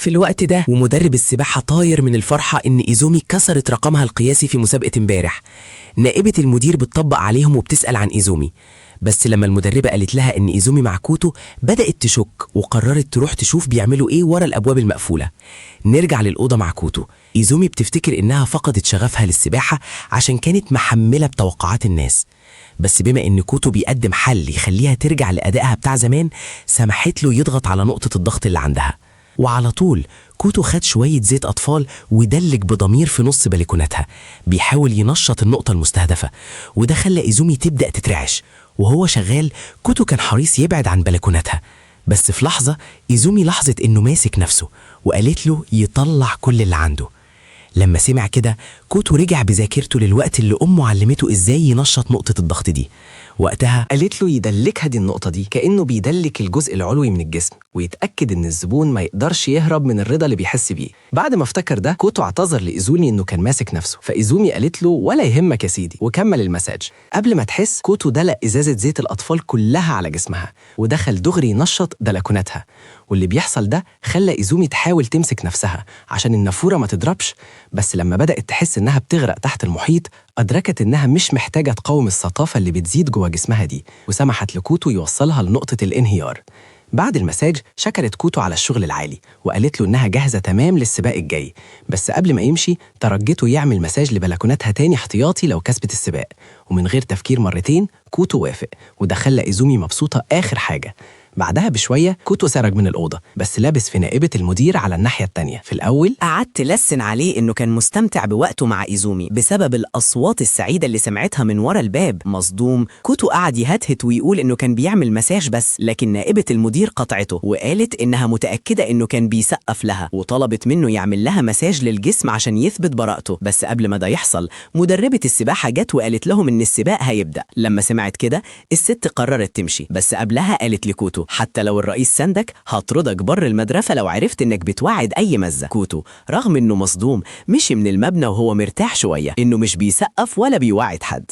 في الوقت ده ومدرب السباحة طاير من الفرحة إن إيزومي كسرت رقمها القياسي في مسابقة امبارح. نائبة المدير بتطبق عليهم وبتسأل عن إيزومي، بس لما المدربة قالت لها إن إيزومي مع كوتو بدأت تشك وقررت تروح تشوف بيعملوا إيه ورا الأبواب المقفولة. نرجع للأوضة مع كوتو. إيزومي بتفتكر إنها فقدت شغفها للسباحة عشان كانت محملة بتوقعات الناس، بس بما إن كوتو بيقدم حل يخليها ترجع لأدائها بتاع زمان سمحت له يضغط على نقطة الضغط اللي عندها. وعلى طول كوتو خد شوية زيت أطفال ودلج بضمير في نص بلكوناتها بيحاول ينشط النقطة المستهدفة، وده خلى إيزومي تبدأ تترعش. وهو شغال كوتو كان حريص يبعد عن بلكوناتها، بس في لحظة إيزومي لاحظت إنه ماسك نفسه وقالت له يطلع كل اللي عنده. لما سمع كده كوتو رجع بذاكرته للوقت اللي أمه علمته إزاي ينشط نقطة الضغط دي. وقتها قالت له يدلكها دي النقطة دي كأنه بيدلك الجزء العلوي من الجسم ويتأكد إن الزبون ما يقدرش يهرب من الرضا اللي بيحس بيه. بعد ما افتكر ده كوتو اعتذر لإيزومي إنه كان ماسك نفسه، فإيزومي قالت له ولا يهمك يا سيدي وكمل المساج. قبل ما تحس كوتو دلق إزازة زيت الأطفال كلها على جسمها ودخل دغري ينشط بلكوناتها، واللي بيحصل ده خلى إيزومي تحاول تمسك نفسها عشان النافورة ما تضربش. بس لما بدأت تحس إنها بتغرق تحت المحيط أدركت إنها مش محتاجة تقاوم الصطافة اللي بتزيد جوه جسمها دي، وسمحت لكوتو يوصلها لنقطة الانهيار. بعد المساج شكرت كوتو على الشغل العالي وقالت له إنها جاهزة تمام للسباق الجاي، بس قبل ما يمشي ترجته يعمل مساج لبلكوناتها تاني احتياطي لو كسبت السباق. ومن غير تفكير مرتين كوتو وافق، وده خلى إيزومي مبسوطة آخر حاجة. بعدها بشوية كوتو سرج من الأوضة بس لابس في نائبة المدير على الناحية التانية. في الأول قعدت لسن عليه إنه كان مستمتع بوقته مع إيزومي بسبب الأصوات السعيدة اللي سمعتها من ورا الباب. مصدوم كوتو قعد يهتهت ويقول إنه كان بيعمل مساج بس، لكن نائبة المدير قطعته وقالت إنها متأكدة إنه كان بيسقف لها وطلبت منه يعمل لها مساج للجسم عشان يثبت براءته. بس قبل ما ده يحصل مدربة السباحة جت وقالت لهم إن السباق هيبدأ. لما سمعت كده الست قررت تمشي، بس قبلها قالت لكوتو حتى لو الرئيس سندك هطردك بر المدرسة لو عرفت انك بتوعد اي مزة. كوتو رغم انه مصدوم مشي من المبنى وهو مرتاح شوية انه مش بيسقف ولا بيوعد حد.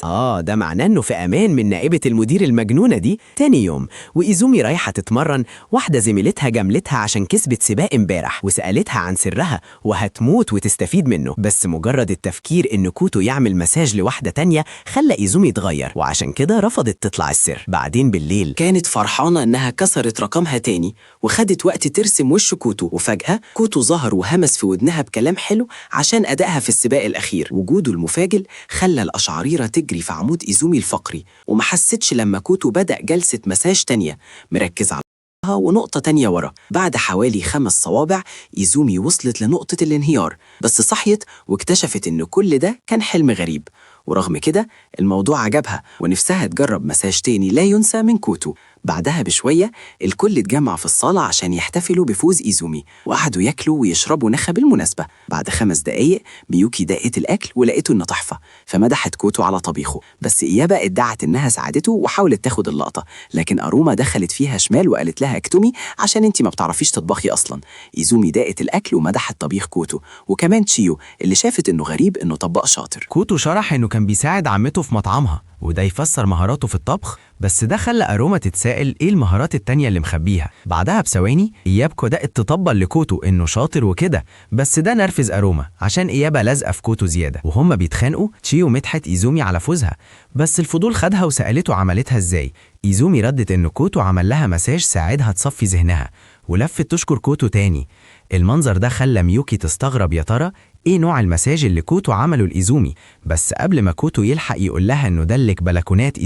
ده معناه انه في امان من نائبة المدير المجنونة دي. تاني يوم وإيزومي رايحة تتمرن، واحدة زميلتها جاملتها عشان كسبت سباق امبارح وسألتها عن سرها وهتموت وتستفيد منه، بس مجرد التفكير ان كوتو يعمل مساج لواحدة تانية خلى إيزومي يتغير وعشان كده رفضت تطلع السر. بعدين بالليل كانت فرحانة انها كسرت رقمها تاني وخدت وقت ترسم وش كوتو، وفجأة كوتو ظهر وهمس في ودنها بكلام حلو عشان أدائها في السباق الأخير. وجوده المفاجئ خلى الأشعريرة تجري في عمود إيزومي الفقري، وما حستش لما كوتو بدأ جلسة مساج تانية مركز على ونقطة تانية ورا. بعد حوالي 5 صوابع إيزومي وصلت لنقطة الانهيار، بس صحيت واكتشفت إن كل ده كان حلم غريب. ورغم كده الموضوع عجبها ونفسها تجرب مساج تاني لا ينسى من كوتو. بعدها بشوية الكل اتجمع في الصالة عشان يحتفلوا بفوز إيزومي، وقعدوا ياكلوا ويشربوا نخا بالمناسبة. بعد 5 دقايق ميوكي دقت الأكل ولقيته إنه تحفة، فمدحت كوتو على طبيخه، بس إيابا ادعت إنها ساعدته وحاولت تاخد اللقطة، لكن أروما دخلت فيها شمال وقالت لها اكتمي عشان انتي ما بتعرفيش تطبخي أصلا. إيزومي دقت الأكل ومدحت طبيخ كوتو، وكمان تشيو اللي شافت إنه غريب إنه طباخ شاطر. كوتو شرح إنه كان بيساعد عمته في مطعمها وده يفسر مهاراته في الطبخ، بس ده خلى أروما تتسائل إيه المهارات التانية اللي مخبيها. بعدها بثواني إيابا بدأت تطبل لكوتو إنه شاطر وكده، بس ده نرفز أروما عشان إيابا لازقة في كوتو زيادة. وهم بيتخانقوا تشيو مدحت إيزومي على فوزها، بس الفضول خدها وسألته عملتها إزاي. إيزومي ردت إنه كوتو عمل لها مساج ساعدها تصفي ذهنها، ولفت تشكر كوتو تاني. المنظر ده خلى ميوكي تستغرب يا ترى ايه نوع المساج اللي كوتو عمله لإيزومي. بس قبل ما كوتو يلحق يقول لها انه دلك بلكونات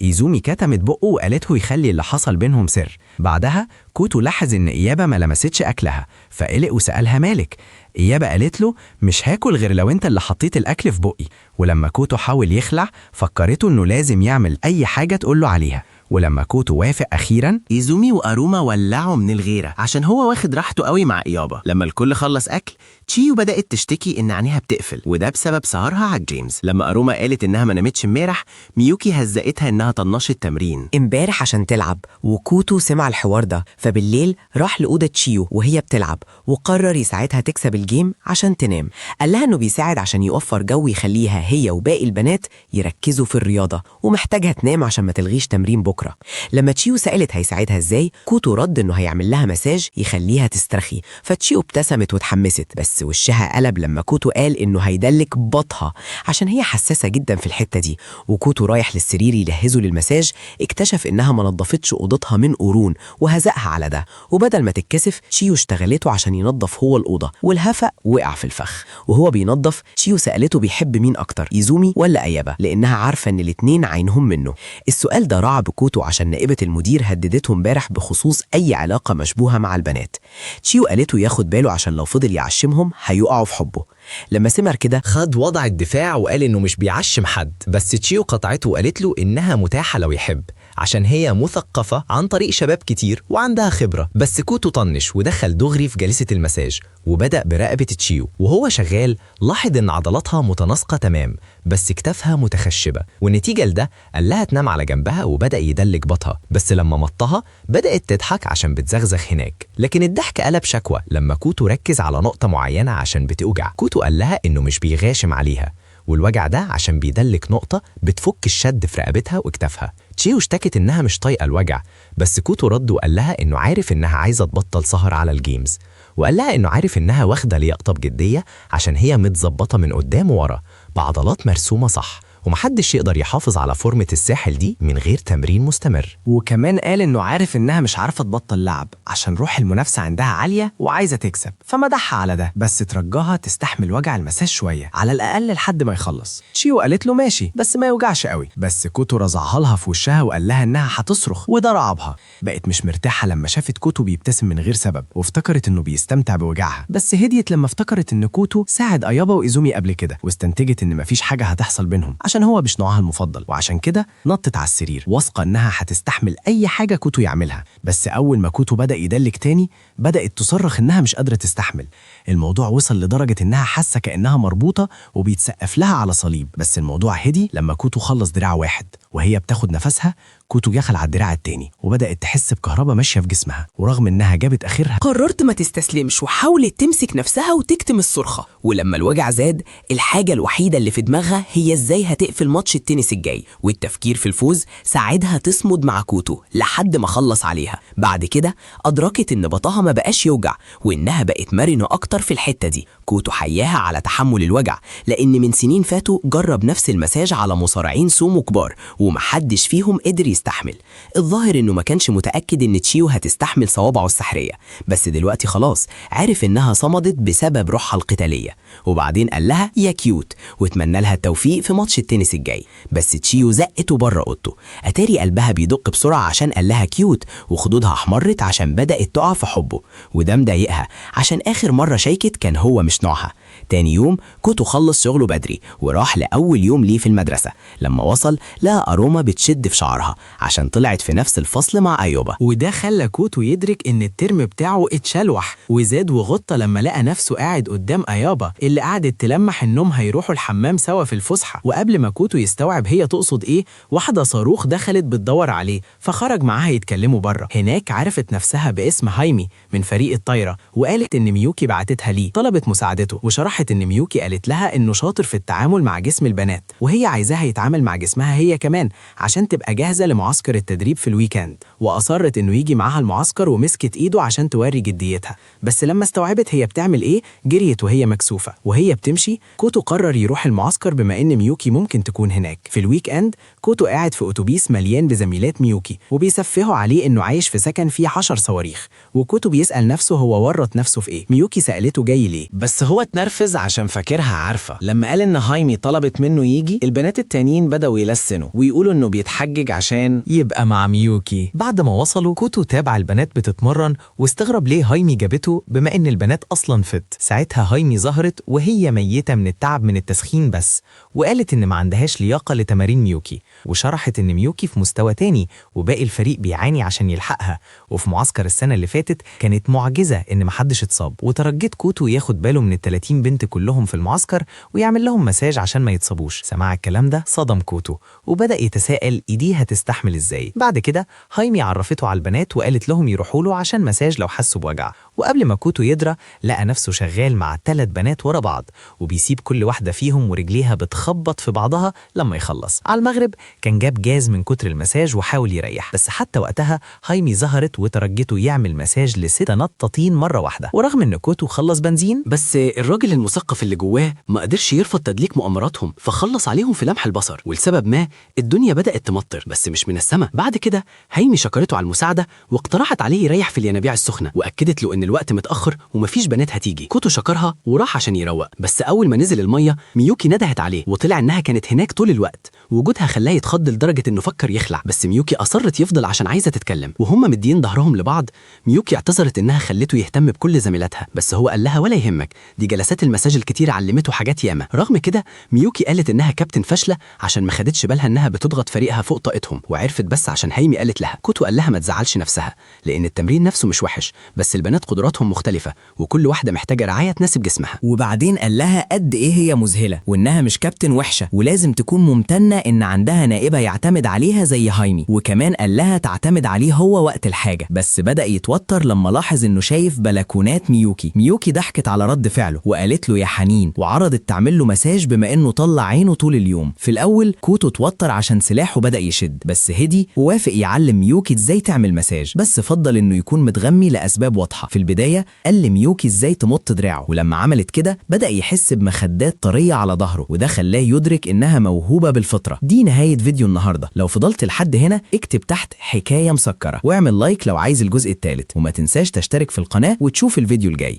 إيزومي كتمت بقه وقالته يخلي اللي حصل بينهم سر. بعدها كوتو لاحظ ان إيابا ما لمستش اكلها فقلق وسألها مالك. إيابا قالت له مش هاكل غير لو انت اللي حطيت الاكل في بقي. ولما كوتو حاول يخلع فكرته انه لازم يعمل اي حاجة تقوله عليها، ولما كوتو وافق أخيراً إيزومي وأروما ولعوا من الغيرة عشان هو واخد راحته قوي مع إيابا. لما الكل خلص أكل تشيو بدأت تشتكي إن عينيها بتقفل وده بسبب سهرها على جيمس. لما أروما قالت إنها ما نامتش امبارح ميوكي هزقتها إنها طنشت التمرين امبارح عشان تلعب، وكوتو سمع الحوار ده فبالليل راح لأوضة تشيو وهي بتلعب وقرر يساعدها تكسب الجيم عشان تنام. قال لها إنه بيساعد عشان يوفر جو يخليها هي وباقي البنات يركزوا في الرياضة ومحتاجها تنام عشان ما تلغيش تمرين بكرة. بكرة. لما تشيو سألت هيساعدها ازاي، كوتو رد انه هيعمل لها مساج يخليها تسترخي. فتشيو ابتسمت واتحمست، بس وشها قلب لما كوتو قال انه هيدلك بطها عشان هي حساسة جدا في الحتة دي. وكوتو رايح للسرير يجهزه للمساج، اكتشف انها ما نظفتش اوضتها من قرون وهزقها على ده، وبدل ما تتكسف تشيو اشتغلته عشان ينظف هو الأوضة، والهفق وقع في الفخ. وهو بينظف تشيو سألته بيحب مين أكتر، إيزومي ولا أيابا، لأنها عارفة إن الاتنين عينهم منه. السؤال ده رعب كوتو عشان نائبة المدير هددته امبارح بخصوص أي علاقة مشبوهة مع البنات. تشيو قالته ياخد باله عشان لو فضل يعشمهم هيقعوا في حبه. لما سمع كده خد وضع الدفاع وقال إنه مش بيعشم حد، بس تشيو قطعته وقالت له إنها متاحة لو يحب، عشان هي مثقفة عن طريق شباب كتير وعندها خبرة. بس كوتو طنش ودخل دغري في جلسة المساج وبدأ برقبة تشيو. وهو شغال لاحظ إن عضلاتها متناسقة تمام، بس كتافها متخشبة، والنتيجة لده قال لها تنام على جنبها وبدأ يدلك بطها. بس لما مطها بدأت تضحك عشان بتزغزغ هناك، لكن الضحك قلب شكوى لما كوتو ركز على نقطة معينة عشان بتوجع. كوتو قال لها إنه مش بيغاشم عليها، والوجع ده عشان بيدلك نقطة بتفك الشد في رقبتها وكتافها. تشيو اشتكت إنها مش طايقة الوجع، بس كوتو رد وقال لها إنه عارف إنها عايزة تبطل سهر على الجيمز، وقال لها إنه عارف إنها واخدة لياقة بجدية عشان هي متظبطة من قدام وورا بعضلات مرسومة صح، ومحدش يقدر يحافظ على فورمة الساحل دي من غير تمرين مستمر. وكمان قال انه عارف انها مش عارفة تبطل لعب عشان روح المنافسة عندها عالية وعايزة تكسب، فمدحها على ده، بس ترجاها تستحمل وجع المساج شوية على الأقل لحد ما يخلص. تشيو قالت له ماشي بس ما يوجعش قوي، بس كوتو رزعها لها في وشها وقال لها انها هتصرخ، وده رعبها. بقت مش مرتاحة لما شافت كوتو بيبتسم من غير سبب، وافتكرت انه بيستمتع بوجعها، بس هديت لما افتكرت ان كوتو ساعد ايابا وايزومي قبل كده، واستنتجت ان مفيش حاجة هتحصل بينهم عشان هو مش نوعها المفضل، وعشان كده نطت على السرير واثقة انها هتستحمل اي حاجة كوتو يعملها. بس اول ما كوتو بدأ يدلك تاني بدأت تصرخ انها مش قادرة تستحمل. الموضوع وصل لدرجة انها حاسة كأنها مربوطة وبيتسقف لها على صليب. بس الموضوع هدي لما كوتو خلص دراع واحد، وهي بتاخد نفسها كوتو دخل على الدراع التاني وبدأت تحس بكهرباء ماشية في جسمها، ورغم انها جابت اخرها قررت ما تستسلمش وحاولت تمسك نفسها وتكتم الصرخة. ولما الوجع زاد الحاجة الوحيدة اللي في دماغها هي ازاي هتقفل ماتش التنس الجاي، والتفكير في الفوز ساعدها تصمد مع كوتو لحد ما خلص عليها. بعد كده أدركت إن بطها ما بقاش يوجع وإنها بقت مرنة أكتر في الحتة دي. كوتو حياها على تحمل الوجع، لأن من سنين فاتوا جرب نفس المساج على مصارعين سومو كبار ومحدش فيهم قدر يستحمل. الظاهر إنه ما كانش متأكد إن تشيو هتستحمل صوابعه السحرية، بس دلوقتي خلاص عارف إنها صمدت بسبب روحها القتالية. وبعدين قال لها يا كيوت واتمنى لها التوفيق في ماتش التنس الجاي. بس تشيو زقته بره اوضته، اتاري قلبها بيدق بسرعه عشان قال لها كيوت، وخدودها احمرت عشان بدات تقع في حبه، وده مضايقها عشان اخر مره شيكت كان هو مش نوعها. تاني يوم كوتو خلص شغله بدري وراح لاول يوم ليه في المدرسه. لما وصل لقى اروما بتشد في شعرها عشان طلعت في نفس الفصل مع ايوبا، وده خلى كوتو يدرك ان الترم بتاعه اتشلوح وزاد وغطى لما لقى نفسه قاعد قدام ايابا اللي قعدت تلمح انهم هيروحوا الحمام سوا في الفسحه. وقبل ما كوتو يستوعب هي تقصد ايه، واحده صاروخ دخلت بتدور عليه، فخرج معاها يتكلموا بره. هناك عرفت نفسها باسم هايمي من فريق الطايره، وقالت ان ميوكي بعتتها ليه، طلبت مساعدته، وشرحت ان ميوكي قالت لها انه شاطر في التعامل مع جسم البنات، وهي عايزاها يتعامل مع جسمها هي كمان عشان تبقى جاهزه لمعسكر التدريب في الويكند. واصرت انه يجي معاها المعسكر ومسكت ايده عشان توري جديتها. بس لما استوعبت هي بتعمل ايه جريت وهي مكسوفه. وهي بتمشي كوتو قرر يروح المعسكر بما ان ميوكي ممكن تكون هناك. في الويك اند كوتو قاعد في اتوبيس مليان بزميلات ميوكي وبيسفهوا عليه انه عايش في سكن فيه 10 صواريخ، وكوتو بيسال نفسه هو ورط نفسه في ايه. ميوكي سالته جاي ليه، بس هو اتنرفز عشان فاكرها عارفة. لما قال ان هايمي طلبت منه يجي، البنات التانيين بدأوا يلسنوا ويقولوا انه بيتحجج عشان يبقى مع ميوكي. بعد ما وصلوا كوتو تابع البنات بتتمرن واستغرب ليه هايمي جابته بما ان البنات اصلا فت. ساعتها هايمي ظهرت وهي ميتة من التعب من التسخين بس، وقالت ان ما عندهاش لياقة لتمارين ميوكي، وشرحت ان ميوكي في مستوى تاني وباقي الفريق بيعاني عشان يلحقها. وفي معسكر السنة اللي فاتت كانت معجزة ان محدش اتصاب، وترجت كوتو ياخد باله من ال30 بنت كلهم في المعسكر ويعمل لهم مساج عشان ما يتصابوش. سمع الكلام ده صدم كوتو وبدأ يتساءل ايديها تستحمل ازاي. بعد كده هايمي عرفته على البنات وقالت لهم يروحوا له عشان مساج لو حسوا بوجع، وقبل ما كوتو يدرى لقى نفسه شغال مع 3 بنات ورا بعض، وبيسيب كل واحدة فيهم ورجليها بتخبط في بعضها لما يخلص. على المغرب كان جاب جاز من كتر المساج وحاول يريح، بس حتى وقتها هايمي ظهرت وترجته يعمل مساج ل6 نطاطين مرة واحدة. ورغم ان كوتو خلص بنزين، بس الراجل المثقف اللي جواه ما قدرش يرفض تدليك مؤامراتهم، فخلص عليهم في لمح البصر. ولسبب ما الدنيا بدأت تمطر، بس مش من السماء. بعد كده هايمي شكرته على المساعدة واقترحت عليه يريح في الينابيع السخنة، وأكدت له إن الوقت متأخر ومفيش بنات هتيجي. كوتو شكرها وراح عشان يروق، بس أول ما نزل المية ميوكي ندهت عليه وطلع إنها كانت هناك طول الوقت. وجودها خلاه يتخض لدرجة إنه فكر يخلع، بس ميوكي أصرت يفضل عشان عايزة تتكلم. وهم مدين ظهرهم لبعض ميوكي اعتذرت إنها خلته يهتم بكل زميلاتها، بس هو قال لها ولا يهمك، دي جلسات المساج الكتير علمته حاجات ياما. رغم كده ميوكي قالت إنها كابتن فاشلة عشان ما خدتش بالها إنها بتضغط فريقها فوق طاقتهم، وعرفت بس عشان هايمي قالت لها. كوتو قال لها ما تزعلش نفسها، لأن التمرين نفسه مش وحش، بس البنات قدراتهم مختلفة وكل واحدة محتاجة رعاية تناسب جسمها. وبعدين قال لها قد ايه هي مذهله، وانها مش كابتن وحشه، ولازم تكون ممتنه ان عندها نائبه يعتمد عليها زي هايمي. وكمان قال لها تعتمد عليه هو وقت الحاجه. بس بدا يتوتر لما لاحظ انه شايف بلكونات ميوكي ضحكت على رد فعله وقالت له يا حنين، وعرضت تعمل له مساج بما انه طلع عينه طول اليوم. في الاول كوتو اتوتر عشان سلاحه بدا يشد، بس هدي ووافق يعلم ميوكي ازاي تعمل مساج، بس فضل انه يكون متغمي لاسباب واضحه. في البدايه قال لميوكي ازاي تمط دراعه، ولما عملت كده بدا يحس بمخدات طريه على ظهره، وده خلاه يدرك انها موهوبه بالفطره. دي نهايه فيديو النهارده. لو فضلت لحد هنا اكتب تحت حكايه مسكره، واعمل لايك لو عايز الجزء الثالث، وما تنساش تشترك في القناه وتشوف الفيديو الجاي.